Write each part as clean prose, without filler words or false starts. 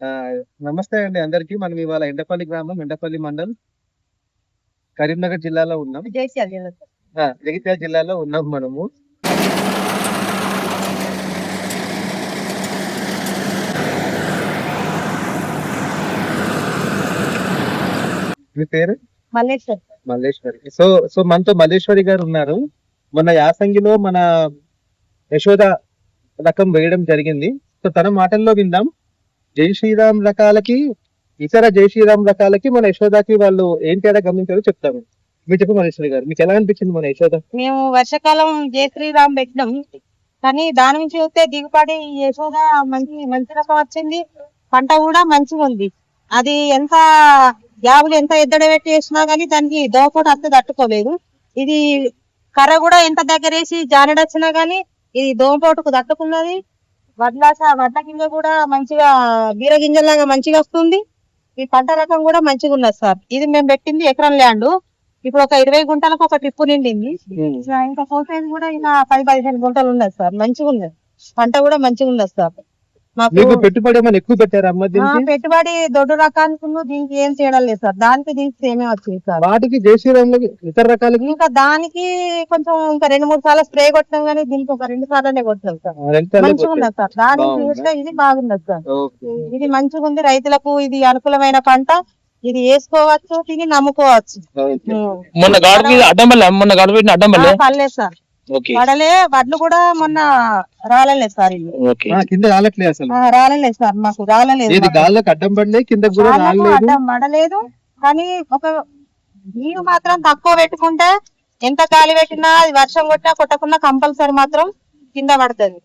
ఆ! నమస్తే అండి అందరికీ. మనం ఇవాళ ఎండపల్లి గ్రామం, ఎండపల్లి మండల్, కరీంనగర్ జిల్లాలో ఉన్నాం. జగిత్యాల జిల్లాలో ఉన్నాం మనము. మీ పేరు? మల్లేశ్వర్. మల్లేశ్వరి. సో మనతో మల్లేశ్వరి గారు ఉన్నారు. మొన్న యాసంగిలో మన యశోద రకం వేయడం జరిగింది. సో తన మాటల్లో విందాం. జై శ్రీరామ్ రకాలకి, ఇతర జై శ్రీరామ్ రకాలకి, మన యశోదకి వాళ్ళు ఏం తేడా గమనించారో చెప్తాము. మీరు చెప్పు మల్లేశ్వరి గారు, మీకు ఎలా అనిపించింది మన యశోద? మేము వర్షాకాలం జై శ్రీరామ్ పెట్టినాం, కానీ దాని నుంచి చూస్తే దిగుబడి యశోద మంచి రకం వచ్చింది. పంట కూడా మంచిగా ఉంది. అది ఎంత యాభలు ఎంత ఎద్దడ పెట్టి వేసినా గానీ దానికి దోపటి అంత తట్టుకోలేదు. ఇది కర్ర కూడా ఎంత దగ్గరేసి జానడొచ్చినా గానీ ఇది దోమపోటుకు తట్టుకున్నది. వడ్ల గింజ కూడా మంచిగా బీర గింజలాగా మంచిగా వస్తుంది. ఈ పంట రకం కూడా మంచిగా ఉన్నది సార్. ఇది మేము పెట్టింది ఎకరం ల్యాండ్. ఇప్పుడు ఒక 20 గుంటలకు ఒక ట్రిప్పు నిండింది. ఇంకా పోసేది కూడా ఇంకా 10-15 గుంటలు ఉన్నది సార్. మంచిగా ఉన్నది పంట కూడా మంచిగా ఉన్నది సార్. మీకు పెట్టుబడి ఏమైనా ఎక్కువ పెట్టారా అమ్మ దీనికి? పెట్టుబడి దొడ్డు రకానికి దీనికి ఏం చేయడం లేదు సార్. దానికి దీనికి సేమే వచ్చింది సార్. వాటికి జై శ్రీరామ్ ఇతర రకాలకి ఇంకా దానికి కొంచెం ఇంకా 2-3 సార్లు స్ప్రే కొట్టాం, కానీ దీనికి ఒక 2 సార్లనే కొట్టాం సార్. మంచిగా ఉన్నది సార్. దానికి చూస్తే ఇది బాగున్నది సార్. ఇది మంచిగా ఉంది. రైతులకు ఇది అనుకూలమైన పంట. ఇది వేసుకోవచ్చు, తిని నమ్ముకోవచ్చు. మొన్న పర్లేదు సార్. పడలే. వడ్లు కూడా మొన్న రాలేదు సార్. కింద రాలట్లేదు అసలు. రాలేదు సార్, మాకు రాలేదు. గాల్లోకి అడ్డం పడలే, కింద కూడా అడ్డం పడలేదు. కానీ ఒక నీరు మాత్రం తక్కువ పెట్టుకుంటే ఎంత గాలి పెట్టినా, వర్షం కొట్టినా కొట్టకుండా కంపల్సరీ మాత్రం కింద పడుతుంది.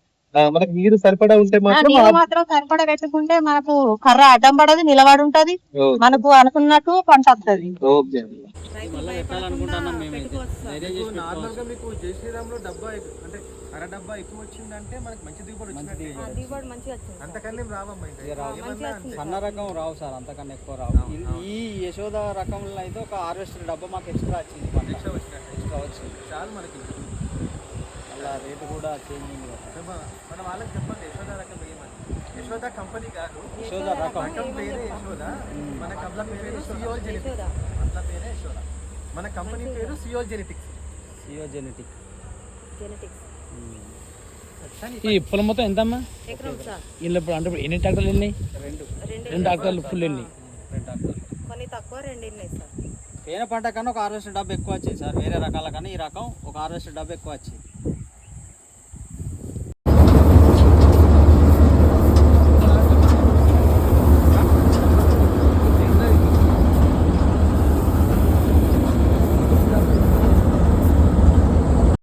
మనకి నీరు సరిపడా ఉంటే నీరు మాత్రం సరిపడా పెట్టుకుంటే మనకు కర్ర అడ్డం పడదు, నిలబడి ఉంటది. మనకు అనుకున్నట్టు పంట వస్తుంది. నార్మల్ గా మీకు జై శ్రీరామ్ లో డబ్బా అంటే అర డబ్బా ఎక్కువ వచ్చిందంటే మనకి మంచి దిగుబడి వచ్చినట్టు. అంతకన్నా రావమ్మా, సన్న రకం రావు సార్, అంతకన్నా ఎక్కువ రావు. ఈ యశోద రకంలో అయితే ఒక హార్వెస్టర్ డబ్బా మాకు ఎక్స్ట్రా వచ్చింది. ఎక్స్ట్రా వచ్చింది చాలు మనకి. అలా రేటు కూడా చేంజ్ అయింది. మన వాళ్ళకి చెప్పండి యశోద రకం వేయమని. యశోద కంపెనీ కాదు, యశోద రకం పేరే యశోద. మన కంపెనీ పేరు సియోల్ జెనెటిక్స్. అట్లా పేరే యశోద. మన కంపెనీ పేరు సియోల్ జెనెటిక్స్. ఈ పొలం మొత్తం ఎంతమ్మా? ఇల్లు అంటే ఎన్ని ట్రాక్టర్లు వెళ్ళినాయి? 2 ట్రాక్టర్లు ఫుల్ వెళ్ళినాయి. 2 ట్రాక్టర్లు కొన్ని తక్కువ, 2 వెళ్ళినాయి సార్. పేన పంట కన్నా ఒక హార్వెస్టర్ డబ్బా ఎక్కువ వచ్చింది సార్. వేరే రకాల కన్నా ఈ రకం ఒక హార్వెస్టర్ డబ్బా ఎక్కువ వచ్చింది.